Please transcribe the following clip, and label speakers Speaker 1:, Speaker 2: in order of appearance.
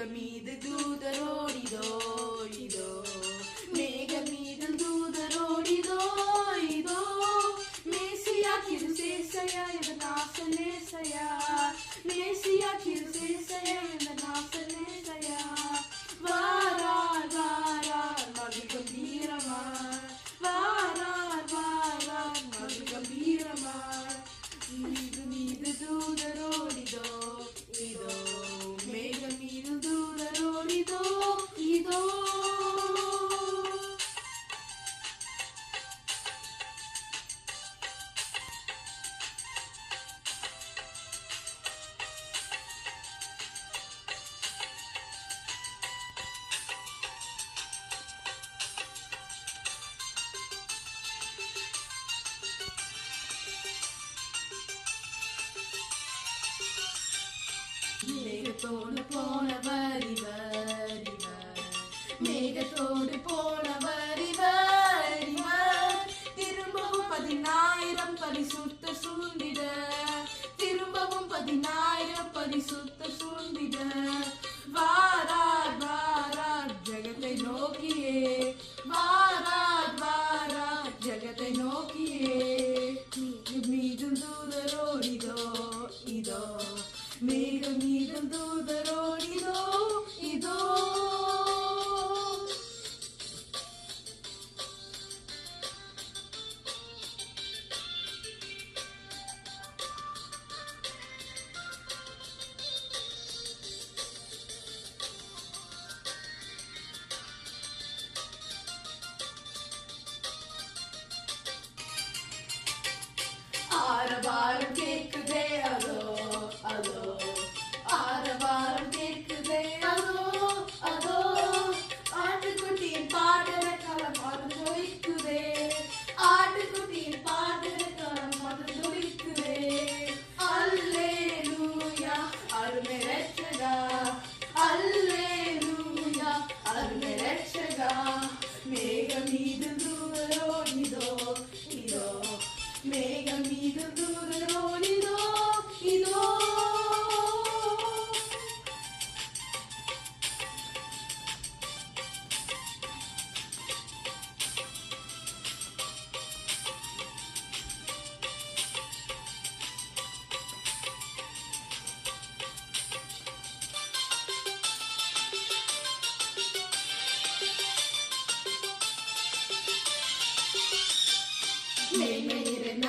Speaker 1: மீது தூதரோடிதோ இதோ மேக மீது தூதரோடிதோ இதோ மேசியா கிருசேசையா இந்த நாசனேசையா மேசியா கிருசேசையா இந்த நாசனேசையா வாரார் வாரார் மது கம்பீரமாய் வாரார் வாரார் மது கம்பீரமாய் மீது தூதரோடிதோ இதோ மேக மீது தூதரோடிதோ இதோ மேகத்தோடு போனவர் இவர் இவர் மேகத்தோடு போனவர் இவர் இவர் திரும்பவும் 10,000 பரிசுத்த சூழ்ந்திட திரும்பவும் 10,000 பரிசுத்த சூழ்ந்திட வாரார் வாரார் ஜகத்தை நோக்கியே வாரார் வாரார் ஜகத்தை நோக்கியே மீது தூதரோடிதோ இதோ மேக மீது தூதரோடிதோ இதோ ஆரவாரம் கேட்குதே அதோ அதோ ஆரவாரம் கேட்குதே அதோ அதோ ஆட்டுக்குட்டியின் பாடுற களம் அது துடிக்குதே ஆட்டுக்குட்டியின் பாடுற களம் அது துடிக்குதே அல்லேலூயா அருமை ரட்சகா அல்லேலூயா அருமை ரட்சகா மேக மீது தூதரோடிதோ இதோ மேக மீது தூதரோடிதோ இதோ மேன்மை நிறைந்த